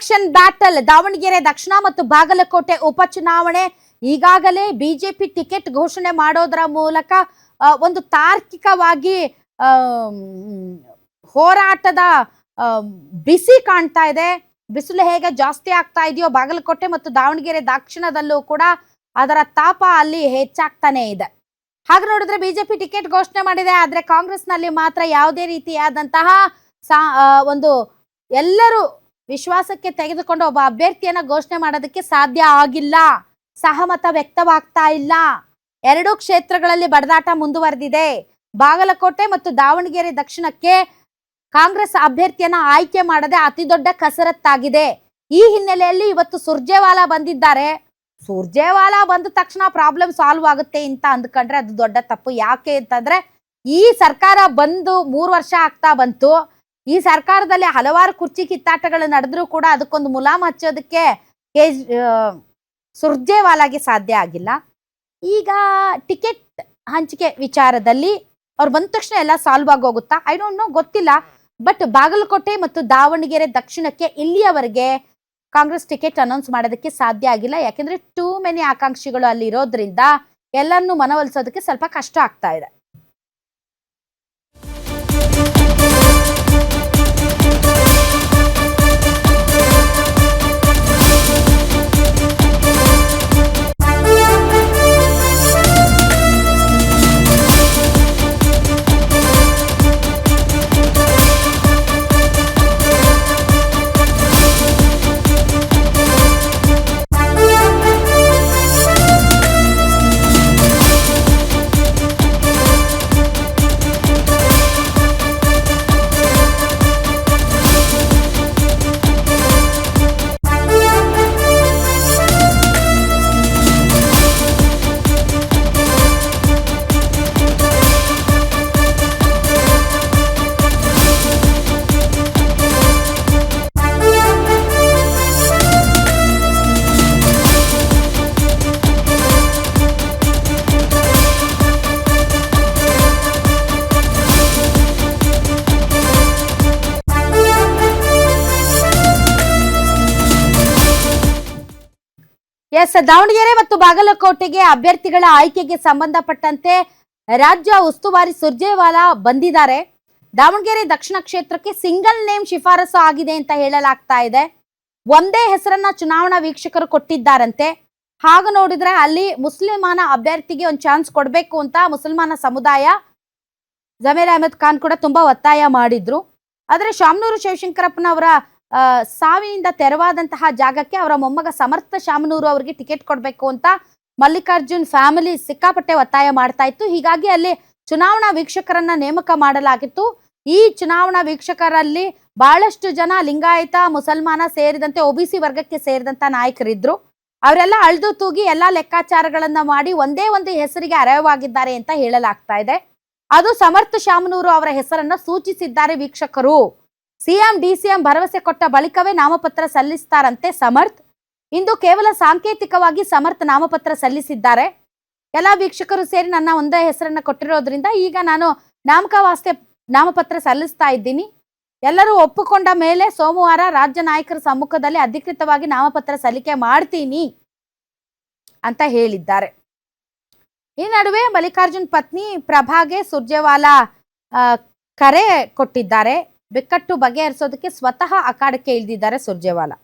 Election battle Davanagere ದಕ್ಷಿಣ ಮತ್ತು ಬಾಗಲಕೋಟೆ ಉಪಚುನಾವಣೆ ಈಗಾಗಲೇ ಬಿಜೆಪಿ ಟಿಕೆಟ್ ಘೋಷಣೆ ಮಾಡೋದರ ಮೂಲಕ ಒಂದು ತಾರ್ಕಿಕವಾಗಿ ಹೋರಾಟದ ಬಿಸಿ ಕಾಣ್ತಾ ಇದೆ. ಬಿಸಿಲು ಹೇಗೆ ಜಾಸ್ತಿ ಆಗ್ತಾ ಇದೆಯೋ ಬಾಗಲಕೋಟೆ ಮತ್ತು ದಾವಣಗೆರೆ ದಕ್ಷಿಣದಲ್ಲೂ ಕೂಡ ಅದರ ತಾಪ ಅಲ್ಲಿ ಹೆಚ್ಚಾಗ್ತಾನೆ ಇದೆ. ಹಾಗೆ ನೋಡಿದ್ರೆ ಬಿಜೆಪಿ ಟಿಕೆಟ್ ಘೋಷಣೆ ಮಾಡಿದೆ, ಆದ್ರೆ ಕಾಂಗ್ರೆಸ್ನಲ್ಲಿ ಮಾತ್ರ ಯಾವುದೇ ರೀತಿಯಾದಂತಹ ಒಂದು ಎಲ್ಲರೂ ವಿಶ್ವಾಸಕ್ಕೆ ತೆಗೆದುಕೊಂಡು ಒಬ್ಬ ಅಭ್ಯರ್ಥಿಯನ್ನ ಘೋಷಣೆ ಮಾಡೋದಕ್ಕೆ ಸಾಧ್ಯ ಆಗಿಲ್ಲ. ಸಹಮತ ವ್ಯಕ್ತವಾಗ್ತಾ ಇಲ್ಲ. ಎರಡೂ ಕ್ಷೇತ್ರಗಳಲ್ಲಿ ಬಡದಾಟ ಮುಂದುವರೆದಿದೆ. ಬಾಗಲಕೋಟೆ ಮತ್ತು ದಾವಣಗೆರೆ ದಕ್ಷಿಣಕ್ಕೆ ಕಾಂಗ್ರೆಸ್ ಅಭ್ಯರ್ಥಿಯನ್ನ ಆಯ್ಕೆ ಮಾಡದೆ ಅತಿ ದೊಡ್ಡ ಕಸರತ್ತಾಗಿದೆ. ಈ ಹಿನ್ನೆಲೆಯಲ್ಲಿ ಇವತ್ತು ಸುರ್ಜೇವಾಲಾ ಬಂದಿದ್ದಾರೆ. ಸುರ್ಜೇವಾಲಾ ಬಂದ ತಕ್ಷಣ ಪ್ರಾಬ್ಲಮ್ ಸಾಲ್ವ್ ಆಗುತ್ತೆ ಅಂತ ಅಂದ್ಕೊಂಡ್ರೆ ಅದು ದೊಡ್ಡ ತಪ್ಪು. ಯಾಕೆ ಅಂತಂದ್ರೆ ಈ ಸರ್ಕಾರ ಬಂದು 3 ವರ್ಷ ಆಗ್ತಾ ಬಂತು. ಈ ಸರ್ಕಾರದಲ್ಲಿ ಹಲವಾರು ಕುರ್ಚಿ ಕಿತ್ತಾಟಗಳು ನಡೆದ್ರೂ ಕೂಡ ಅದಕ್ಕೊಂದು ಮುಲಾಮ್ ಹಚ್ಚೋದಕ್ಕೆ ಸುರ್ಜೇವಾಲಾಗೆ ಸಾಧ್ಯ ಆಗಿಲ್ಲ. ಈಗ ಟಿಕೆಟ್ ಹಂಚಿಕೆ ವಿಚಾರದಲ್ಲಿ ಅವ್ರು ಬಂದ ತಕ್ಷಣ ಎಲ್ಲ ಸಾಲ್ವ್ ಆಗೋಗುತ್ತಾ? ಐ ಡೋಂಟ್ ನೋ, ಗೊತ್ತಿಲ್ಲ. ಬಟ್ ಬಾಗಲಕೋಟೆ ಮತ್ತು ದಾವಣಗೆರೆ ದಕ್ಷಿಣಕ್ಕೆ ಇಲ್ಲಿಯವರೆಗೆ ಕಾಂಗ್ರೆಸ್ ಟಿಕೆಟ್ ಅನೌನ್ಸ್ ಮಾಡೋದಕ್ಕೆ ಸಾಧ್ಯ ಆಗಿಲ್ಲ. ಯಾಕೆಂದ್ರೆ ಟೂ ಮೆನಿ ಆಕಾಂಕ್ಷಿಗಳು ಅಲ್ಲಿ ಇರೋದ್ರಿಂದ ಎಲ್ಲರನ್ನೂ ಮನವೊಲಿಸೋದಕ್ಕೆ ಸ್ವಲ್ಪ ಕಷ್ಟ ಆಗ್ತಾ ಇದೆ. ದಾವಣಗೆರೆ ಮತ್ತು ಬಾಗಲಕೋಟೆಗೆ ಅಭ್ಯರ್ಥಿಗಳ ಆಯ್ಕೆಗೆ ಸಂಬಂಧಪಟ್ಟಂತೆ ರಾಜ್ಯ ಉಸ್ತುವಾರಿ ಸುರ್ಜೇವಾಲಾ ಬಂದಿದ್ದಾರೆ. ದಾವಣಗೆರೆ ದಕ್ಷಿಣ ಕ್ಷೇತ್ರಕ್ಕೆ ಸಿಂಗಲ್ ನೇಮ್ ಶಿಫಾರಸು ಆಗಿದೆ ಅಂತ ಹೇಳಲಾಗ್ತಾ ಇದೆ. ಒಂದೇ ಹೆಸರನ್ನ ಚುನಾವಣಾ ವೀಕ್ಷಕರು ಕೊಟ್ಟಿದ್ದಾರಂತೆ. ಹಾಗೆ ನೋಡಿದ್ರೆ ಅಲ್ಲಿ ಮುಸ್ಲಿಮಾನ ಅಭ್ಯರ್ಥಿಗೆ ಒಂದು ಚಾನ್ಸ್ ಕೊಡಬೇಕು ಅಂತ ಮುಸಲ್ಮಾನ ಸಮುದಾಯ ಜಮೀರ್ ಅಹಮದ್ ಖಾನ್ ಕೂಡ ತುಂಬಾ ಒತ್ತಾಯ ಮಾಡಿದ್ರು. ಆದ್ರೆ ಶಾಮನೂರು ಶಿವಶಂಕರಪ್ಪನವರ ಸಾವಿನಿಂದ ತೆರವಾದಂತಹ ಜಾಗಕ್ಕೆ ಅವರ ಮೊಮ್ಮಗ ಸಮರ್ಥ ಶಾಮನೂರು ಅವರಿಗೆ ಟಿಕೆಟ್ ಕೊಡಬೇಕು ಅಂತ ಮಲ್ಲಿಕಾರ್ಜುನ್ ಫ್ಯಾಮಿಲಿ ಸಿಕ್ಕಾಪಟ್ಟೆ ಒತ್ತಾಯ ಮಾಡ್ತಾ ಇತ್ತು. ಹೀಗಾಗಿ ಅಲ್ಲಿ ಚುನಾವಣಾ ವೀಕ್ಷಕರನ್ನ ನೇಮಕ ಮಾಡಲಾಗಿತ್ತು. ಈ ಚುನಾವಣಾ ವೀಕ್ಷಕರಲ್ಲಿ ಬಹಳಷ್ಟು ಜನ ಲಿಂಗಾಯತ, ಮುಸಲ್ಮಾನ ಸೇರಿದಂತೆ OBC ವರ್ಗಕ್ಕೆ ಸೇರಿದಂತ ನಾಯಕರಿದ್ರು. ಅವರೆಲ್ಲ ಅಳ್ದು ತೂಗಿ ಎಲ್ಲಾ ಲೆಕ್ಕಾಚಾರಗಳನ್ನ ಮಾಡಿ ಒಂದೇ ಒಂದು ಹೆಸರಿಗೆ ಅರಯವಾಗಿದ್ದಾರೆ ಅಂತ ಹೇಳಲಾಗ್ತಾ ಇದೆ. ಅದು ಸಮರ್ಥ ಶಾಮನೂರು ಅವರ ಹೆಸರನ್ನ ಸೂಚಿಸಿದ್ದಾರೆ ವೀಕ್ಷಕರು. ಸಿಎಂ DCM ಭರವಸೆ ಕೊಟ್ಟ ಬಳಿಕವೇ ನಾಮಪತ್ರ ಸಲ್ಲಿಸ್ತಾರಂತೆ ಸಮರ್ಥ್. ಇಂದು ಕೇವಲ ಸಾಂಕೇತಿಕವಾಗಿ ಸಮರ್ಥ್ ನಾಮಪತ್ರ ಸಲ್ಲಿಸಿದ್ದಾರೆ. ಎಲ್ಲಾ ವೀಕ್ಷಕರು ಸೇರಿ ನನ್ನ ಒಂದೇ ಹೆಸರನ್ನ ಕೊಟ್ಟಿರೋದ್ರಿಂದ ಈಗ ನಾನು ನಾಮಕಾವಾಸ್ತೆ ನಾಮಪತ್ರ ಸಲ್ಲಿಸ್ತಾ ಇದ್ದೀನಿ. ಎಲ್ಲರೂ ಒಪ್ಪಿಕೊಂಡ ಮೇಲೆ ಸೋಮವಾರ ರಾಜ್ಯ ನಾಯಕರ ಸಮ್ಮುಖದಲ್ಲಿ ಅಧಿಕೃತವಾಗಿ ನಾಮಪತ್ರ ಸಲ್ಲಿಕೆ ಮಾಡ್ತೀನಿ ಅಂತ ಹೇಳಿದ್ದಾರೆ. ಈ ನಡುವೆ ಮಲ್ಲಿಕಾರ್ಜುನ್ ಪತ್ನಿ ಪ್ರಭಾಗೆ ಸುರ್ಜೇವಾಲಾ ಕರೆ ಕೊಟ್ಟಿದ್ದಾರೆ. ಬಿಕ್ಕಟ್ಟು ಬಗೆಹರಿಸೋದಕ್ಕೆ ಸ್ವತಃ ಅಖಾಡಕ್ಕೆ ಇಳಿದಿದ್ದಾರೆ ಸುರ್ಜೇವಾಲಾ.